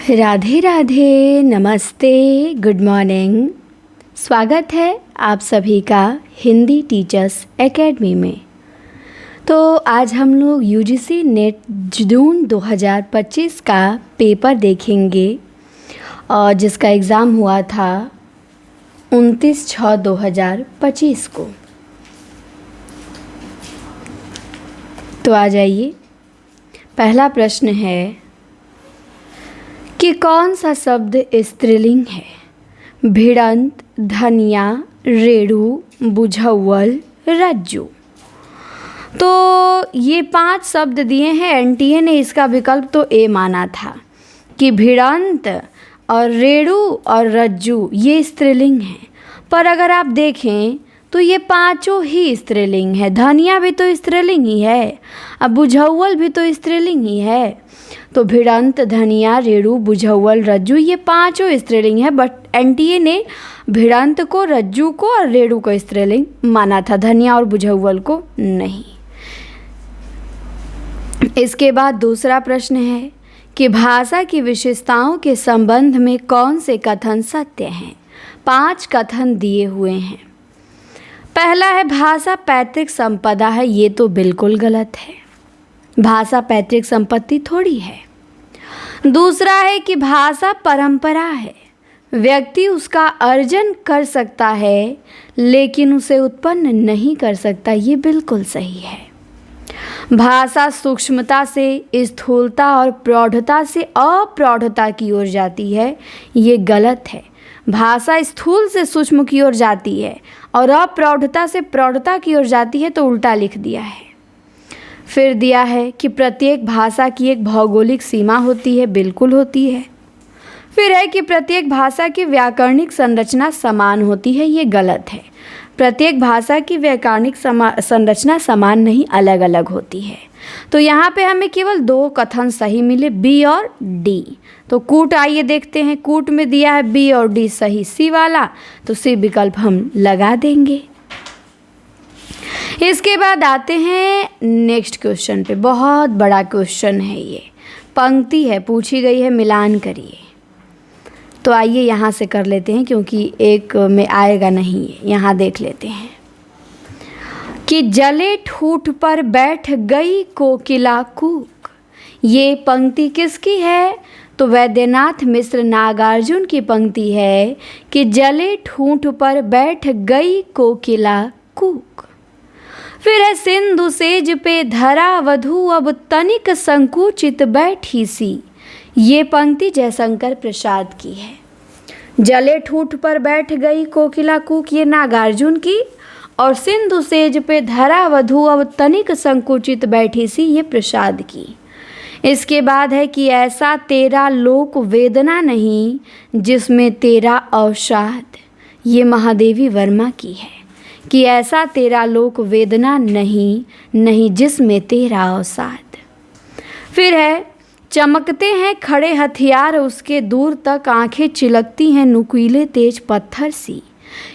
राधे राधे, नमस्ते, good morning. स्वागत है आप सभी का हिंदी टीचर्स एकेडमी में। तो आज हम लोग यूजीसी नेट जून 2025 का पेपर देखेंगे और जिसका एग्ज़ाम हुआ था 29/6/2025 को। तो आ जाइए, पहला प्रश्न है कि कौन सा शब्द स्त्रीलिंग है? भिड़ंत, धनिया, रेड़ू, बुझौल, रज्जू। तो ये 5 शब्द दिए हैं। एनटीए ने इसका विकल्प तो ए माना था कि भिड़ंत और रेड़ू और रज्जू ये स्त्रीलिंग हैं, पर अगर आप देखें तो ये पांचों ही स्त्रीलिंग है। धनिया भी तो स्त्रीलिंग ही है, अब बुझौल भी तो स्त्रीलिंग ही है। तो भिड़ंत, धनिया, रेड़ू, बुझौल, रज्जू ये पांचों स्त्रीलिंग है, बट एनटीए ने भिड़ंत को, रज्जू को और रेड़ू को स्त्रीलिंग माना था, धनिया और बुझौल को नहीं। इसके बाद दूसरा प्रश्न है कि भाषा की विशेषताओं के संबंध में कौन से कथन सत्य हैं? 5 कथन दिए हुए हैं। पहला है भाषा पैतृक संपदा है, ये तो बिल्कुल गलत है। भाषा पैतृक संपत्ति थोड़ी है। दूसरा है कि भाषा परंपरा है, व्यक्ति उसका अर्जन कर सकता है लेकिन उसे उत्पन्न नहीं कर सकता, ये बिल्कुल सही है। भाषा सूक्ष्मता से स्थूलता और प्रौढ़ता से अप्रौढ़ता की ओर जाती है, ये गलत है। भाषा स्थूल से सूक्ष्म की ओर जाती है और अप्रौढ़ता से प्रौढ़ता की ओर जाती है, तो उल्टा लिख दिया है। फिर दिया है कि प्रत्येक भाषा की एक भौगोलिक सीमा होती है, बिल्कुल होती है। फिर है कि प्रत्येक भाषा की व्याकरणिक संरचना समान होती है, ये गलत है। प्रत्येक भाषा की व्याकरणिक संरचना समान नहीं, अलग अलग होती है। तो यहाँ पे हमें केवल 2 कथन सही मिले, बी और डी। तो कूट आइए देखते हैं, कूट में दिया है बी और डी सही, सी वाला, तो सी विकल्प हम लगा देंगे। इसके बाद आते हैं नेक्स्ट क्वेश्चन पे। बहुत बड़ा क्वेश्चन है ये, पंक्ति है, पूछी गई है, मिलान करिए। तो आइए यहाँ से कर लेते हैं क्योंकि एक में आएगा नहीं है। यहाँ देख लेते हैं कि जले ठूठ पर बैठ गई कोकिला कूक। ये पंक्ति किसकी है? तो वैद्यनाथ मिश्र नागार्जुन की पंक्ति है कि जले ठूठ पर बैठ गई कोकिला कूक। फिर है सिंधु सेज पे धरा वधू अब तनिक संकुचित बैठी सी। ये पंक्ति जयशंकर प्रसाद की है। जले ठूठ पर बैठ गई कोकिला कूक ये नागार्जुन की, और सिंधु सेज पे धरा वधू अब तनिक संकुचित बैठी सी ये प्रसाद की। इसके बाद है कि ऐसा तेरा लोक वेदना नहीं जिसमें तेरा अवसाद। ये महादेवी वर्मा की है कि ऐसा तेरा लोक वेदना नहीं जिसमें तेरा अवसाद। फिर है चमकते हैं खड़े हथियार उसके दूर तक आंखें चिलकती हैं नुकीले तेज पत्थर सी।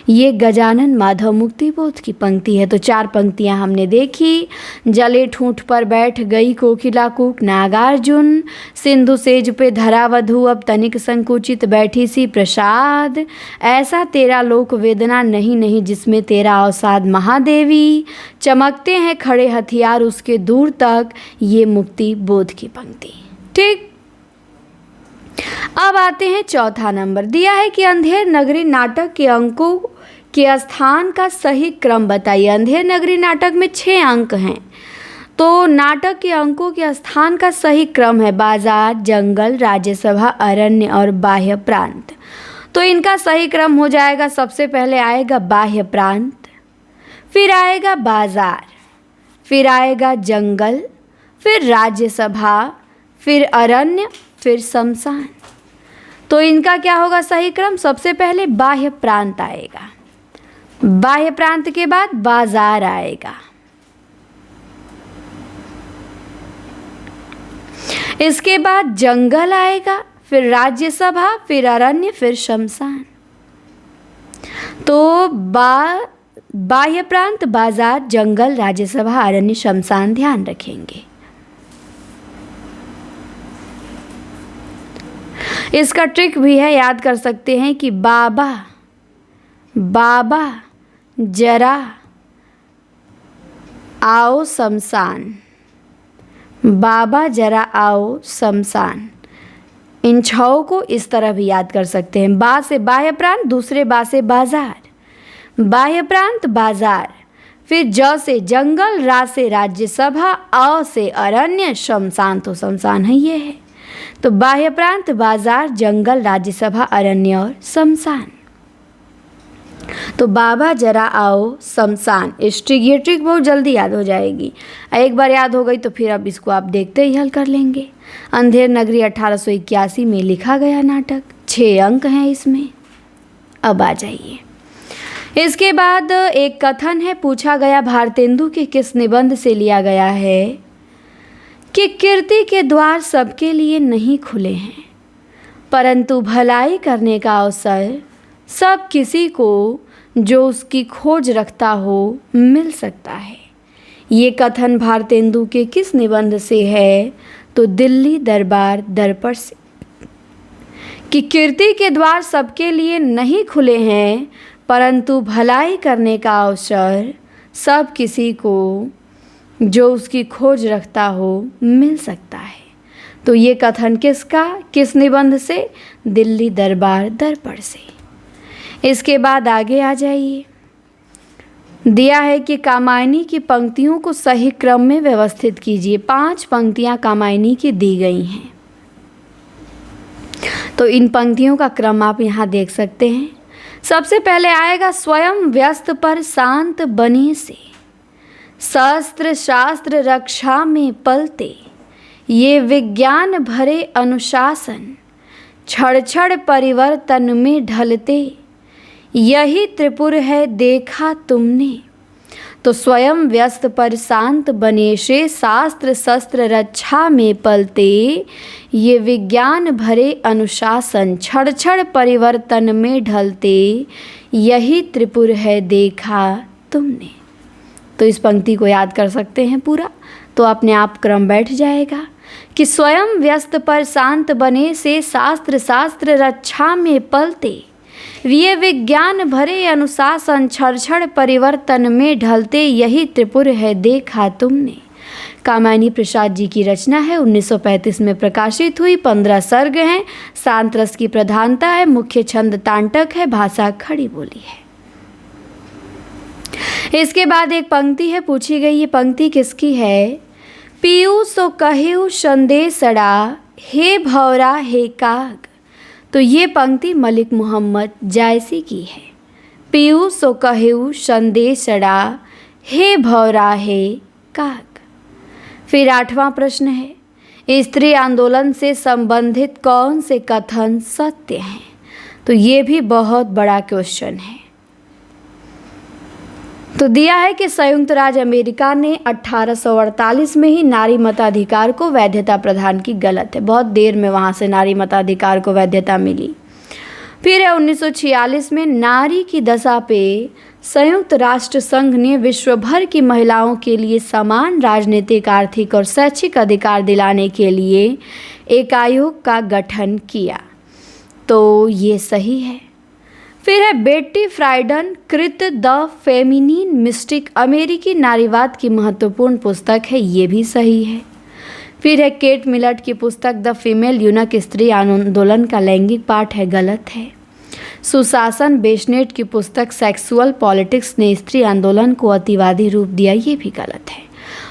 ये गजानन माधव मुक्तिबोध की पंक्ति है। तो 4 पंक्तियां हमने देखी। जले ठूठ पर बैठ गई कोकिला कूक नागार्जुन, सिंधु सेज पे धरा वधू अब तनिक संकुचित बैठी सी प्रसाद, ऐसा तेरा लोक वेदना नहीं जिसमें तेरा अवसाद महादेवी, चमकते हैं खड़े हथियार उसके दूर तक, ये मुक्ति बोध की पंक्ति। ठीक, अब आते हैं चौथा नंबर। दिया है कि अंधेर नगरी नाटक के अंकों के स्थान का सही क्रम बताइए। अंधेर नगरी नाटक में 6 अंक हैं, तो नाटक के अंकों के स्थान का सही क्रम है बाजार, जंगल, राज्यसभा, अरण्य और बाह्य प्रांत। तो इनका सही क्रम हो जाएगा, सबसे पहले आएगा बाह्य प्रांत, फिर आएगा बाजार, फिर आएगा जंगल, फिर राज्यसभा, फिर अरण्य, फिर शमशान। तो इनका क्या होगा सही क्रम? सबसे पहले बाह्य प्रांत आएगा, बाह्य प्रांत के बाद बाजार आएगा, इसके बाद जंगल आएगा, फिर राज्यसभा, फिर अरण्य, फिर शमशान। तो बाह्य प्रांत, बाजार, जंगल, राज्यसभा, अरण्य, शमशान ध्यान रखेंगे। इसका ट्रिक भी है, याद कर सकते हैं कि बाबा बाबा जरा आओ शमशान, बाबा जरा आओ शमशान। इन छओं को इस तरह भी याद कर सकते हैं। बा से बाह्य प्रांत, दूसरे बा से बाजार, बाह्य प्रांत बाजार, फिर ज से जंगल, रा से राज्यसभा, अ से अरण्य, शमशान तो शमशान है ये है। तो बाह्य प्रांत, बाजार, जंगल, राज्यसभा, अरण्य और शमशान। तो बाबा जरा आओ शमशान, ये ट्रिक बहुत जल्दी याद हो जाएगी। एक बार याद हो गई तो फिर अब इसको आप देखते ही हल कर लेंगे। अंधेर नगरी 1881 में लिखा गया नाटक, 6 अंक हैं इसमें। अब आ जाइए। इसके बाद एक कथन है, पूछा गया भारतेंदु के किस निबंध से लिया गया है कि कीर्ति के द्वार सबके लिए नहीं खुले हैं, परंतु भलाई करने का अवसर सब किसी को जो उसकी खोज रखता हो मिल सकता है। ये कथन भारतेंदु के किस निबंध से है? तो दिल्ली दरबार दर्पण से। कि कीर्ति के द्वार सबके लिए नहीं खुले हैं, परंतु भलाई करने का अवसर सब किसी को जो उसकी खोज रखता हो मिल सकता है। तो ये कथन किसका, किस निबंध से? दिल्ली दरबार दर्पण से। इसके बाद आगे आ जाइए। दिया है कि कामायनी की पंक्तियों को सही क्रम में व्यवस्थित कीजिए। 5 पंक्तियां कामायनी की दी गई हैं, तो इन पंक्तियों का क्रम आप यहाँ देख सकते हैं। सबसे पहले आएगा, स्वयं व्यस्त पर शांत बने से, शस्त्र शास्त्र रक्षा में पलते, ये विज्ञान भरे अनुशासन, क्षण क्षण परिवर्तन में ढलते, यही त्रिपुर है देखा तुमने। तो स्वयं व्यस्त पर शांत बने से, शास्त्र शस्त्र रक्षा में पलते, ये विज्ञान भरे अनुशासन, क्षण क्षण परिवर्तन में ढलते, यही त्रिपुर है देखा तुमने। तो इस पंक्ति को याद कर सकते हैं पूरा, तो अपने आप क्रम बैठ जाएगा कि स्वयं व्यस्त पर शांत बने से, शास्त्र शास्त्र रक्षा में पलते, ये विज्ञान भरे अनुशासन, क्षण क्षण परिवर्तन में ढलते, यही त्रिपुर है देखा तुमने। कामायनी प्रसाद जी की रचना है, 1935 में प्रकाशित हुई। 15 सर्ग हैं, शांत रस की प्रधानता है, मुख्य छंद तांटक है, भाषा खड़ी बोली है। इसके बाद एक पंक्ति है, पूछी गई ये पंक्ति किसकी है? पीयू सो कहेऊ संदेशड़ा, हे भौरा हे काग। तो ये पंक्ति मलिक मोहम्मद जायसी की है। पीयू सो कहेऊ संदेशड़ा, हे भौरा हे काग। फिर 8वां प्रश्न है, स्त्री आंदोलन से संबंधित कौन से कथन सत्य हैं? तो ये भी बहुत बड़ा क्वेश्चन है। तो दिया है कि संयुक्त राज्य अमेरिका ने 1848 में ही नारी मताधिकार को वैधता प्रदान की। गलत है, बहुत देर में वहाँ से नारी मताधिकार को वैधता मिली। फिर है 1946 में नारी की दशा पे संयुक्त राष्ट्र संघ ने विश्व भर की महिलाओं के लिए समान राजनीतिक, आर्थिक और शैक्षिक अधिकार दिलाने के लिए एक आयोग का गठन किया। तो ये सही है। फिर है बेट्टी फ्राइडन कृत द फेमिनिन मिस्टिक, अमेरिकी नारीवाद की महत्वपूर्ण पुस्तक है। ये भी सही है। फिर है केट मिलट की पुस्तक द फीमेल यूनक, स्त्री आंदोलन का लैंगिक पाठ है। गलत है। सुशासन बेशनेट की पुस्तक सेक्सुअल पॉलिटिक्स ने स्त्री आंदोलन को अतिवादी रूप दिया। ये भी गलत है।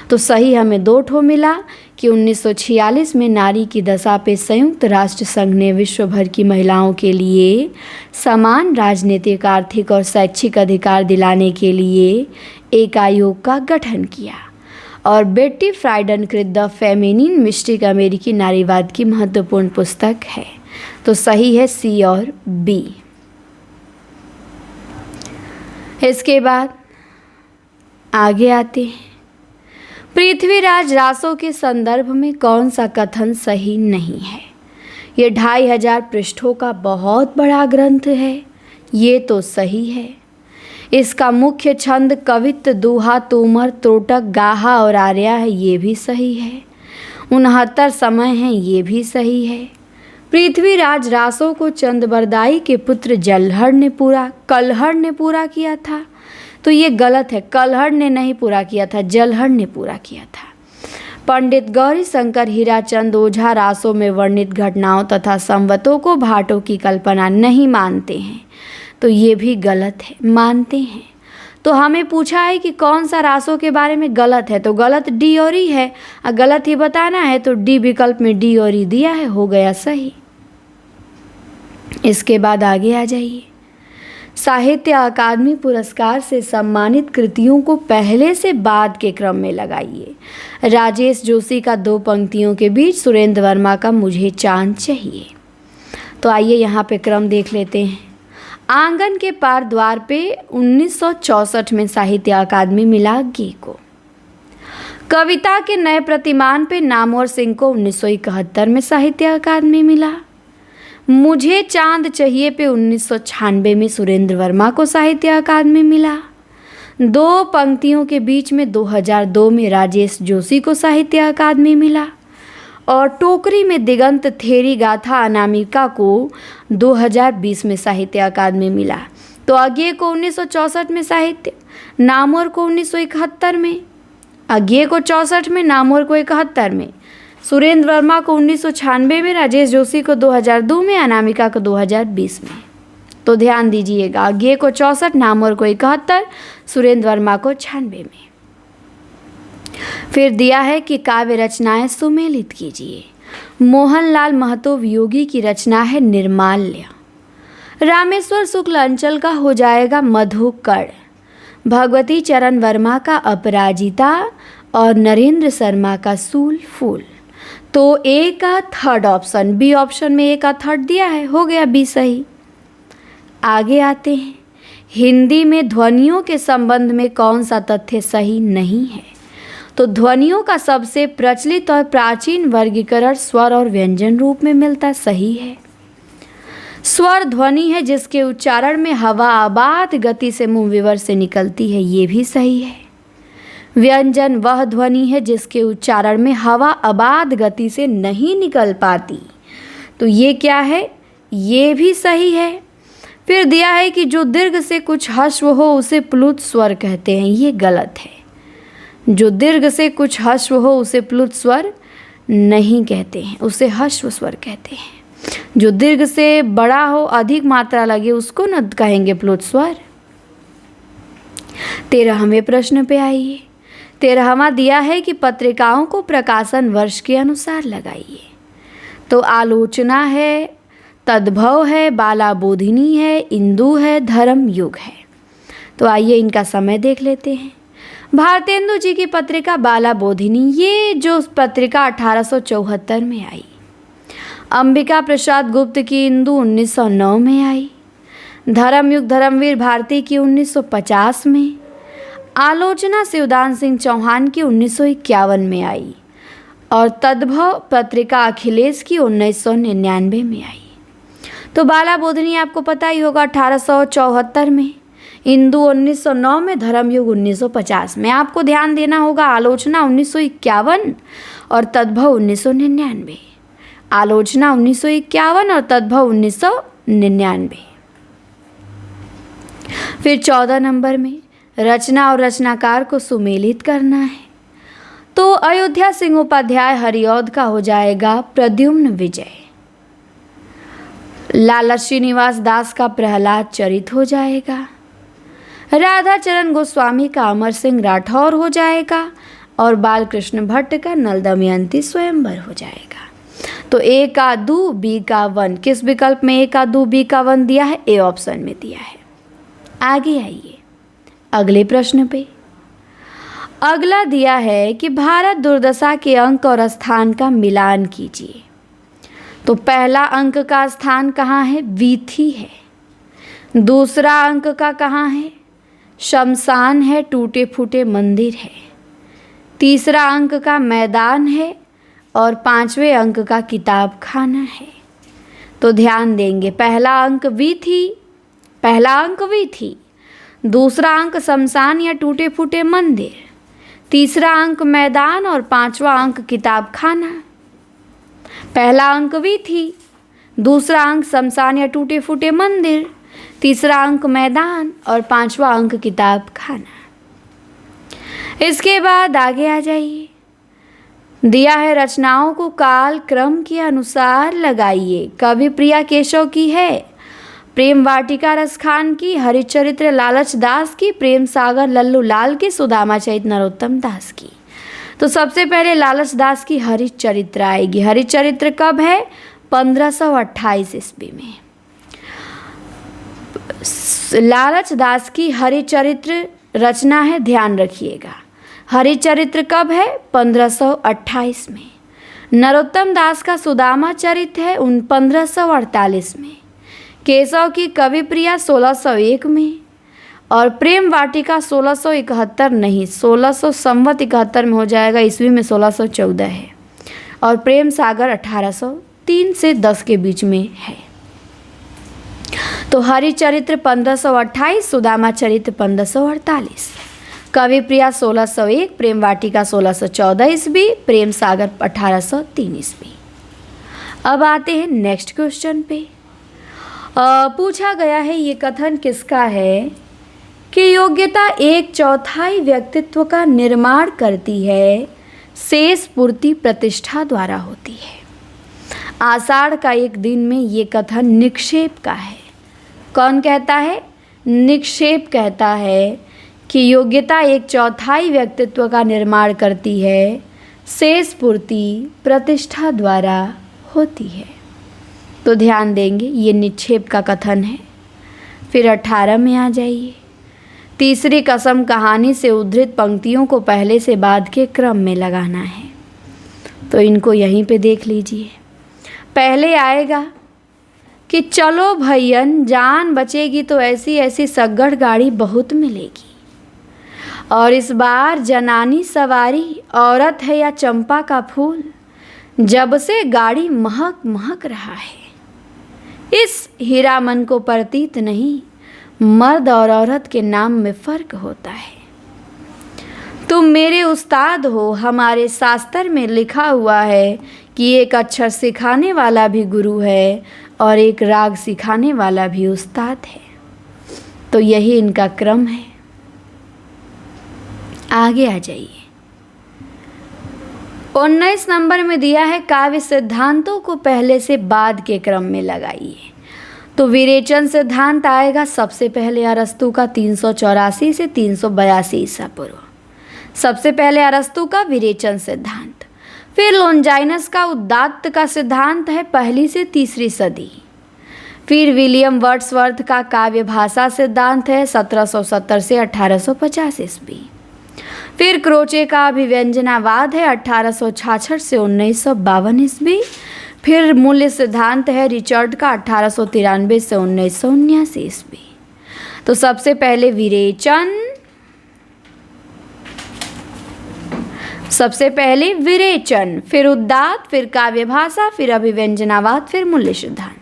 तो सही हमें 2 ठो मिला कि 1946 में नारी की दशा पे संयुक्त राष्ट्र संघ ने विश्व भर की महिलाओं के लिए समान राजनीतिक, आर्थिक और शैक्षिक अधिकार दिलाने के लिए एक आयोग का गठन किया। और बेट्टी फ्राइडन कृत द फेमिनिन मिस्टिक अमेरिकी नारीवाद की महत्वपूर्ण पुस्तक है। तो सही है सी और बी। इसके बाद आगे आते हैं, पृथ्वीराज रासो के संदर्भ में कौन सा कथन सही नहीं है? ये 2500 पृष्ठों का बहुत बड़ा ग्रंथ है। ये तो सही है। इसका मुख्य छंद कवित्त, दोहा, तोमर, त्रोटक, गाहा और आर्या है। ये भी सही है। 69 समय हैं। ये भी सही है। पृथ्वीराज रासों को चंद्रबरदाई के पुत्र कलहड़ ने पूरा किया था। तो ये गलत है, कलहड़ ने नहीं पूरा किया था, जलहड़ ने पूरा किया था। पंडित गौरी शंकर हीराचंद ओझा रासों में वर्णित घटनाओं तथा संवतों को भाटों की कल्पना नहीं मानते हैं। तो ये भी गलत है, मानते हैं। तो हमें पूछा है कि कौन सा रासों के बारे में गलत है, तो गलत डी और ई है। गलत ही बताना है तो डी विकल्प में डी और ई दिया है, हो गया सही। इसके बाद आगे आ जाइए। साहित्य अकादमी पुरस्कार से सम्मानित कृतियों को पहले से बाद के क्रम में लगाइए। राजेश जोशी का 2 पंक्तियों के बीच सुरेंद्र वर्मा का मुझे चांद चाहिए। तो आइए यहाँ पे क्रम देख लेते हैं। आंगन के पार द्वार पे 1964 में साहित्य अकादमी मिला गी को। कविता के नए प्रतिमान पे नामवर सिंह को 1971 में साहित्य अकादमी मिला। मुझे चांद चाहिए पे 1996 में सुरेंद्र वर्मा को साहित्य अकादमी मिला। 2 पंक्तियों के बीच में 2002 में राजेश जोशी को साहित्य अकादमी मिला। और टोकरी में दिगंत थेरी गाथा अनामिका को 2020 में साहित्य अकादमी मिला। तो अज्ञेय को 1964 में साहित्य, नामवर को 1971 में, अज्ञेय को 64 में, नामवर को 71 में, सुरेंद्र वर्मा को 1996 में, राजेश जोशी को 2002 में, अनामिका को 2020 में। तो ध्यान दीजिएगा, अज्ञेय को 64, नामवर को 71, सुरेंद्र वर्मा को 96 में। फिर दिया है कि काव्य रचनाएं सुमेलित कीजिए। मोहनलाल महतो वियोगी की रचना है निर्माल्य। रामेश्वर शुक्ल अंचल का हो जाएगा मधुकर्ण। भगवती चरण वर्मा का अपराजिता और नरेंद्र शर्मा का सूल फूल। तो ए का थर्ड ऑप्शन, बी ऑप्शन में ए का थर्ड दिया है, हो गया बी सही। आगे आते हैं। हिंदी में ध्वनियों के संबंध में कौन सा तथ्य सही नहीं है? तो ध्वनियों का सबसे प्रचलित और प्राचीन वर्गीकरण स्वर और व्यंजन रूप में मिलता, सही है। स्वर ध्वनि है जिसके उच्चारण में हवा आबाद गति से मुंह विवर से निकलती है, ये भी सही है। व्यंजन वह ध्वनि है जिसके उच्चारण में हवा आबाद गति से नहीं निकल पाती, तो ये क्या है? ये भी सही है। फिर दिया है कि जो दीर्घ से कुछ ह्रस्व हो उसे प्लुत स्वर कहते हैं, ये गलत है। जो दीर्घ से कुछ ह्रस्व हो उसे प्लुत स्वर नहीं कहते हैं, उसे ह्रस्व स्वर कहते हैं। जो दीर्घ से बड़ा हो, अधिक मात्रा लगे, उसको न कहेंगे प्लुत स्वर। 13वें प्रश्न पे आइए। 13वां दिया है कि पत्रिकाओं को प्रकाशन वर्ष के अनुसार लगाइए। तो आलोचना है, तद्भव है, बाला बोधिनी है, इंदु है, धर्म युग है। तो आइए इनका समय देख लेते हैं। भारतेंदु जी की पत्रिका बाला बोधिनी, ये जो पत्रिका 1874 में आई। अंबिका प्रसाद गुप्त की इंदु 1909 में आई। धर्मयुग धर्मवीर भारती की 1950 में। आलोचना शिवदान सिंह चौहान की 1951 में आई। और तद्भव पत्रिका अखिलेश की 1999 में आई। तो बाला बोधिनी आपको पता ही होगा 1874 में, इंदु 1909 में, धर्मयुग 1950 में। आपको ध्यान देना होगा आलोचना 1951 और तद्भव 1999। आलोचना 1951 और तद्भव 1999। फिर 14 नंबर में रचना और रचनाकार को सुमेलित करना है। तो अयोध्या सिंह उपाध्याय हरिऔध का हो जाएगा प्रद्युम्न विजय। लाला श्रीनिवास दास का प्रहलाद चरित हो जाएगा। राधा चरण गोस्वामी का अमर सिंह राठौर हो जाएगा। और बालकृष्ण भट्ट का नल दमयंती स्वयंवर हो जाएगा। तो ए का 2, बी का 1, किस विकल्प में ए का 2, बी का 1 दिया है? ए ऑप्शन में दिया है। आगे आइए अगले प्रश्न पे। अगला दिया है कि भारत दुर्दशा के अंक और स्थान का मिलान कीजिए। तो पहला अंक का स्थान कहाँ है? वीथी है। दूसरा अंक का कहाँ है? शमशान है, टूटे फूटे मंदिर है। तीसरा अंक का मैदान है। और 5वें अंक का किताब खाना है। तो ध्यान देंगे, पहला अंक वीथी, दूसरा अंक शमशान या टूटे फूटे मंदिर, तीसरा अंक मैदान और 5वां अंक किताब खाना। पहला अंक वीथी, दूसरा अंक शमशान या टूटे फूटे मंदिर, तीसरा अंक मैदान और पांचवा अंक किताब खाना। इसके बाद आगे आ जाइए। दिया है रचनाओं को काल क्रम के अनुसार लगाइए। कवि प्रिया केशव की है, प्रेम वाटिका रसखान की, हरिचरित्र लालच दास की, प्रेम सागर लल्लू लाल की, सुदामा चरित नरोत्तम दास की। तो सबसे पहले लालच दास की हरिचरित्र आएगी। हरिचरित्र कब है? 1528 ईस्वी में। लालच दास की हरिचरित्र रचना है, ध्यान रखिएगा। हरिचरित्र कब है? 1528 में। नरोत्तम दास का सुदामा चरित है 1548 में। केशव की कवि प्रिया 1601 में और प्रेम वाटिका 1671 नहीं, 1600 संवत 71 में हो जाएगा, ईस्वी में 1614 है। और प्रेम सागर 1803 से 10 के बीच में है। तो हरिचरित्र 1528, सुदामा चरित्र 1548, कवि प्रिया 1601, प्रेम वाटिका 1614 ईस्वी, प्रेम सागर 1803 ईस्वी। अब आते हैं नेक्स्ट क्वेश्चन पे। पूछा गया है ये कथन किसका है कि योग्यता 1/4 व्यक्तित्व का निर्माण करती है, शेष पूर्ति प्रतिष्ठा द्वारा होती है। आषाढ़ का एक दिन में ये कथन निक्षेप का है। कौन कहता है? निक्षेप कहता है कि योग्यता 1/4 व्यक्तित्व का निर्माण करती है, शेष पूर्ति प्रतिष्ठा द्वारा होती है। तो ध्यान देंगे, ये निक्षेप का कथन है। फिर 18 में आ जाइए। तीसरी कसम कहानी से उद्धृत पंक्तियों को पहले से बाद के क्रम में लगाना है। तो इनको यहीं पे देख लीजिए। पहले आएगा कि चलो भैयन जान बचेगी तो ऐसी ऐसी सग्गड़ गाड़ी बहुत मिलेगी। और इस बार जनानी सवारी औरत है या चंपा का फूल, जब से गाड़ी महक महक रहा है। इस हीरा मन को प्रतीत नहीं, मर्द और औरत के नाम में फ़र्क होता है। तुम मेरे उस्ताद हो, हमारे शास्त्र में लिखा हुआ है कि एक अक्षर सिखाने वाला भी गुरु है और एक राग सिखाने वाला भी उस्ताद है। तो यही इनका क्रम है। आगे आ जाइए। 19 नंबर में दिया है काव्य सिद्धांतों को पहले से बाद के क्रम में लगाइए। तो विरेचन सिद्धांत आएगा सबसे पहले अरस्तु का 384 से 382 ईसा पूर्व। सबसे पहले अरस्तु का विरेचन सिद्धांत। फिर लॉन्जाइनस का उदात्त का सिद्धांत है 1 से 3 सदी। फिर विलियम वर्ड्सवर्थ का काव्य भाषा सिद्धांत है 1770 से 1850 ईस्वी। फिर क्रोचे का अभिव्यंजनावाद है 1866 से 1952 ईस्वी। फिर मूल्य सिद्धांत है रिचर्ड का 1893 से 1979 ईस्वी। तो सबसे पहले विरेचन, फिर उदात्त, फिर काव्य भाषा, फिर अभिव्यंजनावाद, फिर मूल्य सिद्धांत।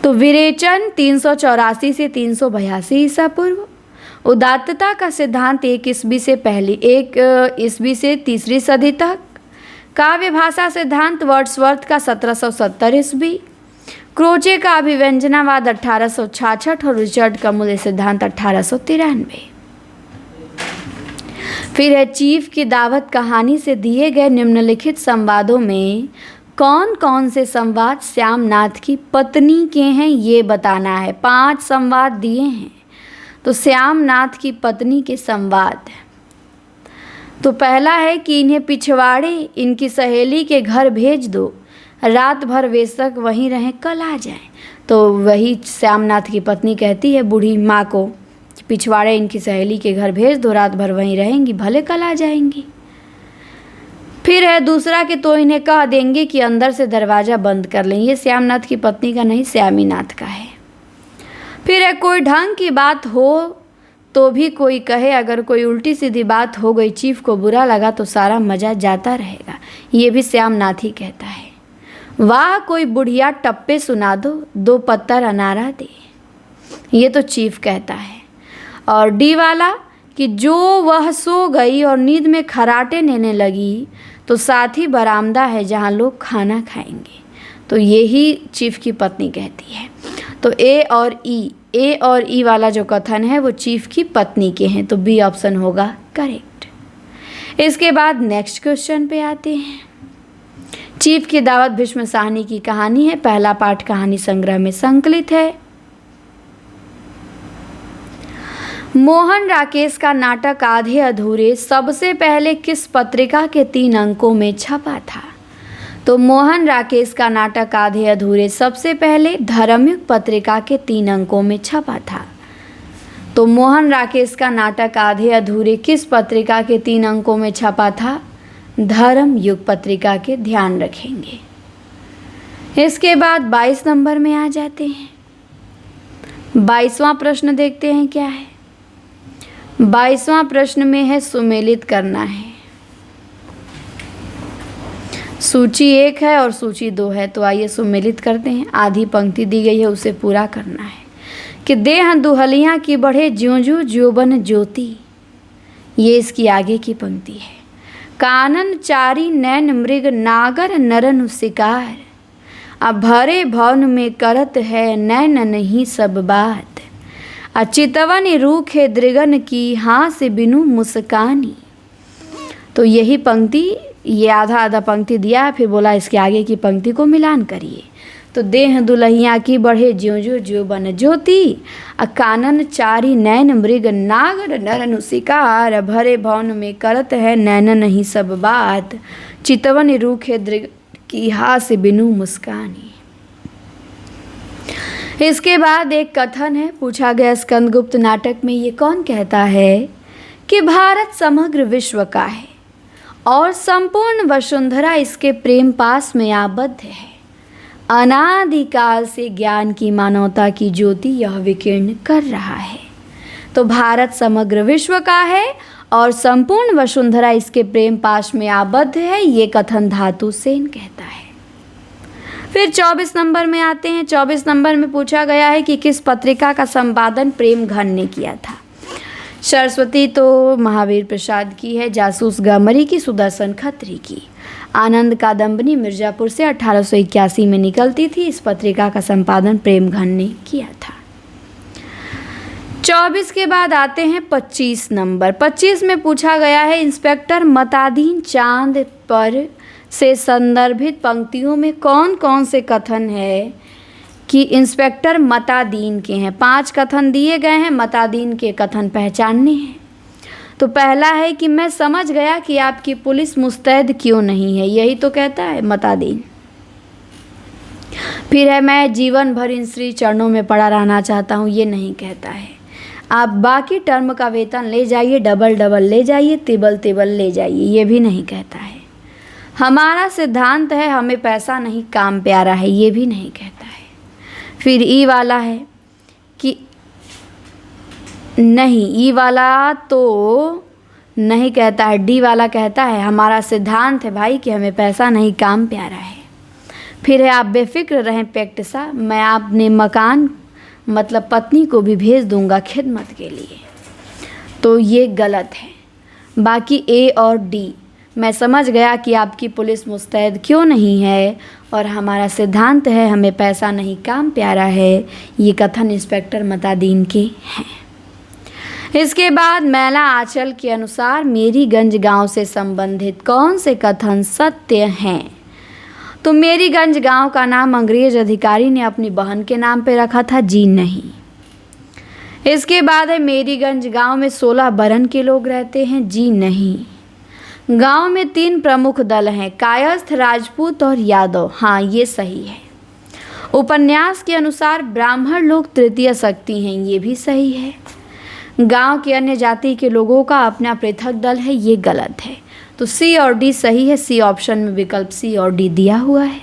तो विरेचन 384 से 382 ईसा पूर्व। उदात्तता का सिद्धांत 1 ईस्वी से 3 सदी तक। काव्य भाषा सिद्धांत वर्ड्सवर्थ का 1770 ईस्वी। क्रोचे का अभिव्यंजनावाद 1866 और रिचर्ड का मूल्य सिद्धांत 1893। फिर है चीफ की दावत कहानी से दिए गए निम्नलिखित संवादों में कौन कौन से संवाद श्यामनाथ की पत्नी के हैं, ये बताना है। 5 संवाद दिए हैं। तो श्यामनाथ की पत्नी के संवाद। तो पहला है कि इन्हें पिछवाड़े इनकी सहेली के घर भेज दो, रात भर वे तक वहीं रहें, कल आ जाएं। तो वही श्यामनाथ की पत्नी कहती है बूढ़ी माँ को कि पिछवाड़े इनकी सहेली के घर भेज दो, रात भर वहीं रहेंगी, भले कल आ जाएंगी। फिर है दूसरा कि तो इन्हें कह देंगे कि अंदर से दरवाज़ा बंद कर लें। ये श्यामनाथ की पत्नी का नहीं, श्यामीनाथ का है। फिर है कोई ढंग की बात हो तो भी कोई कहे, अगर कोई उल्टी सीधी बात हो गई, चीफ को बुरा लगा तो सारा मज़ा जाता रहेगा। ये भी श्यामनाथ ही कहता है। वाह कोई बुढ़िया टप्पे सुना दो, 2 पत्तर अनारा दे, ये तो चीफ कहता है। और डी वाला कि जो वह सो गई और नींद में खराटे लेने लगी तो साथ ही बरामदा है जहाँ लोग खाना खाएंगे। तो यही चीफ की पत्नी कहती है। तो ए और ई वाला जो कथन है वो चीफ की पत्नी के हैं, तो बी ऑप्शन होगा करेक्ट। इसके बाद नेक्स्ट क्वेश्चन पे आते हैं। चीफ की दावत भीष्म साहनी की कहानी है। पहला पाठ कहानी संग्रह में संकलित है। मोहन राकेश का नाटक आधे अधूरे सबसे पहले किस पत्रिका के 3 अंकों में छपा था? तो मोहन राकेश का नाटक आधे अधूरे सबसे पहले धर्मयुग पत्रिका के 3 अंकों में छपा था। तो मोहन राकेश का नाटक आधे अधूरे किस पत्रिका के 3 अंकों में छपा था? धर्मयुग पत्रिका के, ध्यान रखेंगे। इसके बाद 22 नंबर में आ जाते हैं। 22वां प्रश्न देखते हैं क्या है। 22वां प्रश्न में है सुमेलित करना है। सूची 1 है और सूची 2 है, तो आइए सुमेलित करते हैं। आधी पंक्ति दी गई है, उसे पूरा करना है कि देह दुहलियाँ की बढ़े ज्यों ज्यों ज्योबन ज्योति, ये इसकी आगे की पंक्ति है। कानन चारी नैन मृग नागर नरन शिकार, अब भरे भवन में करत है नैन नहीं सब बात, अचितवन रूखे दृगन की हाँ से बिनु मुस्कानी। तो यही पंक्ति, ये आधा पंक्ति दिया, फिर बोला इसके आगे की पंक्ति को मिलान करिए। तो देह दुल्हिया की बढ़े ज्यों ज्यों ज्योबन ज्योति, कानन चारी नैन मृग नागर नरन शिकार, भरे भवन में करत है नैन नहीं सब बात, चितवन रूखे दृग की हास बिनु मुस्कानी। इसके बाद एक कथन है, पूछा गया स्कंदगुप्त नाटक में ये कौन कहता है कि भारत समग्र विश्व का है और संपूर्ण वसुंधरा इसके प्रेम पास में आबद्ध है, अनादिकाल से ज्ञान की मानवता की ज्योति यह विकीर्ण कर रहा है। तो भारत समग्र विश्व का है और संपूर्ण वसुंधरा इसके प्रेम पाश में आबद्ध है, ये कथन धातु सेन कहता है। फिर 24 नंबर में आते हैं। 24 नंबर में पूछा गया है कि किस पत्रिका का संपादन प्रेमघन ने किया था। सरस्वती तो महावीर प्रसाद की है, जासूस गमरी की सुदर्शन खत्री की। आनंद कादम्बनी मिर्ज़ापुर से 1881 में निकलती थी। इस पत्रिका का संपादन प्रेमघन ने किया था। 24 के बाद आते हैं 25 नंबर। 25 में पूछा गया है इंस्पेक्टर मतादीन चांद पर से संदर्भित पंक्तियों में कौन कौन से कथन है कि इंस्पेक्टर मतादीन के हैं। 5 कथन दिए गए हैं, मतादीन के कथन पहचानने हैं। तो पहला है कि मैं समझ गया कि आपकी पुलिस मुस्तैद क्यों नहीं है, यही तो कहता है मतादीन। फिर है मैं जीवन भर इन श्री चरणों में पड़ा रहना चाहता हूँ, ये नहीं कहता है। आप बाकी टर्म का वेतन ले जाइए, डबल डबल ले जाइए, तिबल तिबल ले जाइए, ये भी नहीं कहता है। हमारा सिद्धांत है हमें पैसा नहीं काम प्यारा है, ये भी नहीं कहता है। फिर ई वाला है कि नहीं, ई वाला तो नहीं कहता है। डी वाला कहता है हमारा सिद्धांत है भाई कि हमें पैसा नहीं काम प्यारा है। फिर है आप बेफिक्र रहें पेक्टसा, मैं अपने मकान मतलब पत्नी को भी भेज दूंगा खिदमत के लिए, तो ये गलत है। बाकी ए और डी, मैं समझ गया कि आपकी पुलिस मुस्तैद क्यों नहीं है और हमारा सिद्धांत है हमें पैसा नहीं काम प्यारा है, ये कथन इंस्पेक्टर मतादीन के हैं। इसके बाद मैला आंचल के अनुसार मेरीगंज गांव से संबंधित कौन से कथन सत्य हैं। तो मेरीगंज गांव का नाम अंग्रेज अधिकारी ने अपनी बहन के नाम पे रखा था, जी नहीं। इसके बाद है मेरीगंज गांव में 16 बरन के लोग रहते हैं, जी नहीं। गांव में 3 प्रमुख दल हैं, कायस्थ, राजपूत और यादव, हाँ ये सही है। उपन्यास के अनुसार ब्राह्मण लोग तृतीय शक्ति हैं, ये भी सही है। गांव के अन्य जाति के लोगों का अपना पृथक दल है, ये गलत है। तो सी और डी सही है, सी ऑप्शन में विकल्प सी और डी दिया हुआ है।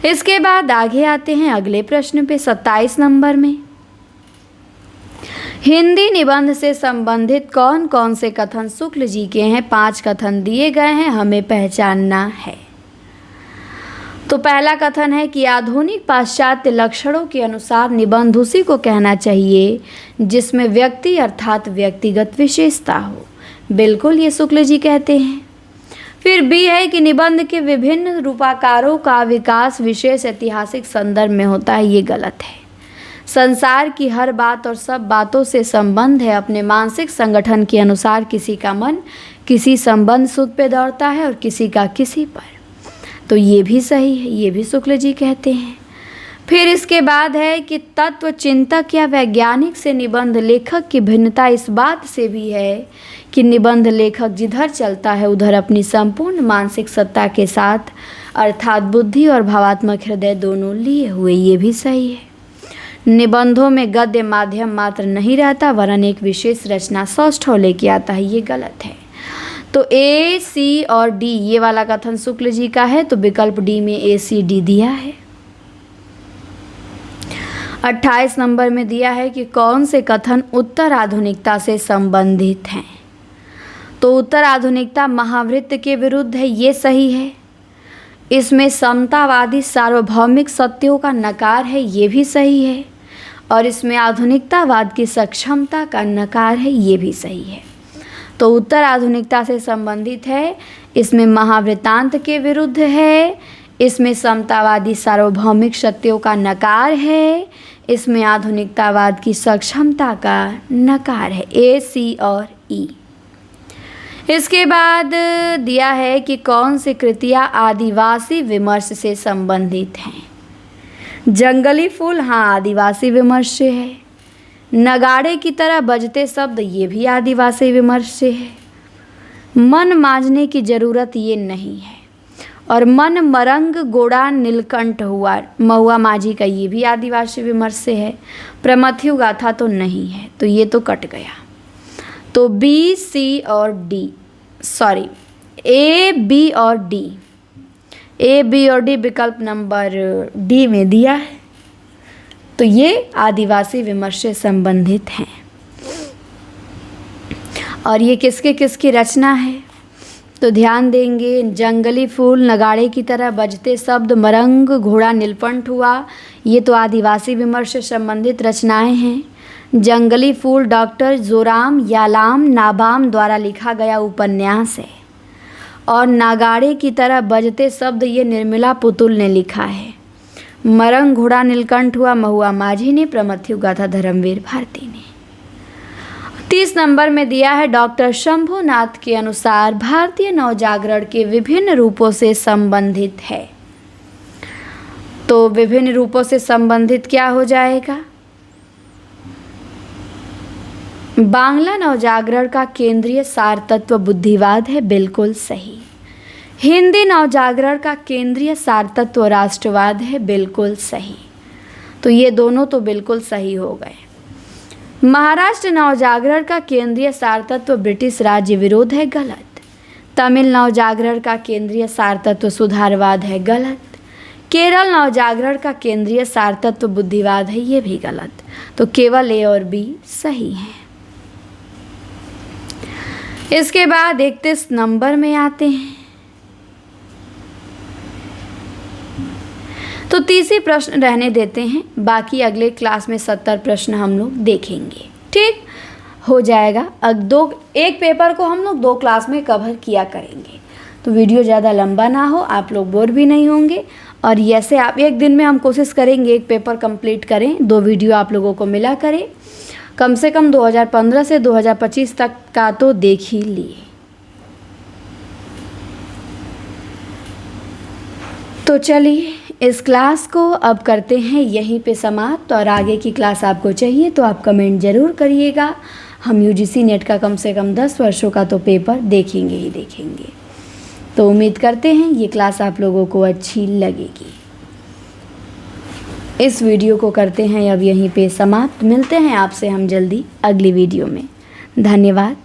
इसके बाद आगे आते हैं अगले प्रश्न पे 27 नंबर में। हिंदी निबंध से संबंधित कौन कौन से कथन शुक्ल जी के हैं। 5 कथन दिए गए हैं, हमें पहचानना है। तो पहला कथन है कि आधुनिक पाश्चात्य लक्षणों के अनुसार निबंध उसी को कहना चाहिए जिसमें व्यक्ति अर्थात व्यक्तिगत विशेषता हो। बिल्कुल ये शुक्ल जी कहते हैं। फिर बी है कि निबंध के विभिन्न रूपाकारों का विकास विशेष ऐतिहासिक संदर्भ में होता है, ये गलत है। संसार की हर बात और सब बातों से संबंध है। अपने मानसिक संगठन के अनुसार किसी का मन किसी संबंध सूत्र पे दौड़ता है और किसी का किसी पर, तो ये भी सही है, ये भी शुक्ल जी कहते हैं। फिर इसके बाद है कि तत्व चिंतक या वैज्ञानिक से निबंध लेखक की भिन्नता इस बात से भी है कि निबंध लेखक जिधर चलता है उधर अपनी संपूर्ण मानसिक सत्ता के साथ अर्थात बुद्धि और भावात्मक हृदय दोनों लिए हुए, ये भी सही है। निबंधों में गद्य माध्यम मात्र नहीं रहता वरन एक विशेष रचना सौष्ठव लेके आता है, ये गलत है। तो ए, सी और डी ये वाला कथन शुक्ल जी का है, तो विकल्प डी में ए, सी, डी दिया है। 28 नंबर में दिया है कि कौन से कथन उत्तर आधुनिकता से संबंधित हैं। तो उत्तर आधुनिकता महावृत्त के विरुद्ध है, ये सही है। इसमें समतावादी सार्वभौमिक सत्यों का नकार है, ये भी सही है। और इसमें आधुनिकतावाद की सक्षमता का नकार है, ये भी सही है। तो उत्तर आधुनिकता से संबंधित है, इसमें महावृत्तांत के विरुद्ध है, इसमें समतावादी सार्वभौमिक सत्यों का नकार है, इसमें आधुनिकतावाद की सक्षमता का नकार है, ए, सी और ई। इसके बाद दिया है कि कौन सी कृतियाँ आदिवासी विमर्श से संबंधित हैं। जंगली फूल, हाँ, आदिवासी विमर्श से है। नगाड़े की तरह बजते शब्द, ये भी आदिवासी विमर्श से है। मन मांझने की ज़रूरत ये नहीं है। और मन मरंग गोड़ा नीलकंठ हुआ महुआ माझी का, ये भी आदिवासी विमर्श से है। प्रमथ्यु गाथा तो नहीं है, तो ये तो कट गया। तो बी, सी और डी, सॉरी, ए, बी और डी, ए, बी और डी विकल्प नंबर डी में दिया है, तो ये आदिवासी विमर्श से संबंधित हैं। और ये किसके किसकी रचना है, तो ध्यान देंगे। जंगली फूल, नगाड़े की तरह बजते शब्द, मरंग घोड़ा नीलकंठ हुआ, ये तो आदिवासी विमर्श से संबंधित रचनाएं हैं। जंगली फूल डॉक्टर जोराम यालाम नाबाम द्वारा लिखा गया उपन्यास है। और नागाड़े की तरह बजते शब्द, ये निर्मला पुतुल ने लिखा है। मरंग घोड़ा नीलकंठ हुआ महुआ माझी ने, प्रमथ्यु गाथा धर्मवीर भारती ने। 30 नंबर में दिया है डॉक्टर शंभुनाथ के अनुसार भारतीय नवजागरण के विभिन्न रूपों से संबंधित है। तो विभिन्न रूपों से संबंधित क्या हो जाएगा। बांग्ला नवजागरण का केंद्रीय सार तत्व बुद्धिवाद है, बिल्कुल सही। हिंदी नवजागरण का केंद्रीय सार तत्व राष्ट्रवाद है, बिल्कुल सही। तो ये दोनों तो बिल्कुल सही हो गए। महाराष्ट्र नवजागरण का केंद्रीय सार तत्व ब्रिटिश राज्य विरोध है, गलत। तमिल नवजागरण का केंद्रीय सार तत्व सुधारवाद है, गलत। केरल नवजागरण का केंद्रीय सार तत्व बुद्धिवाद है, ये भी गलत। तो केवल ए और बी सही हैं। इसके बाद 31 नंबर में आते हैं। तो 30 प्रश्न रहने देते हैं, बाकी अगले क्लास में 70 प्रश्न हम लोग देखेंगे, ठीक हो जाएगा। एक पेपर को हम लोग 2 क्लास में कवर किया करेंगे, तो वीडियो ज़्यादा लंबा ना हो, आप लोग बोर भी नहीं होंगे। और ऐसे आप एक दिन में हम कोशिश करेंगे एक पेपर कंप्लीट करें, 2 वीडियो आप लोगों को मिला करें। कम से कम 2015 से 2025 तक का तो देख ही लिए। तो चलिए इस क्लास को अब करते हैं यहीं पे समाप्त। और आगे की क्लास आपको चाहिए तो आप कमेंट ज़रूर करिएगा। हम यूजीसी नेट का कम से कम 10 वर्षों का तो पेपर देखेंगे ही देखेंगे। तो उम्मीद करते हैं ये क्लास आप लोगों को अच्छी लगेगी। इस वीडियो को करते हैं अब यहीं पे समाप्त। मिलते हैं आपसे हम जल्दी अगली वीडियो में। धन्यवाद।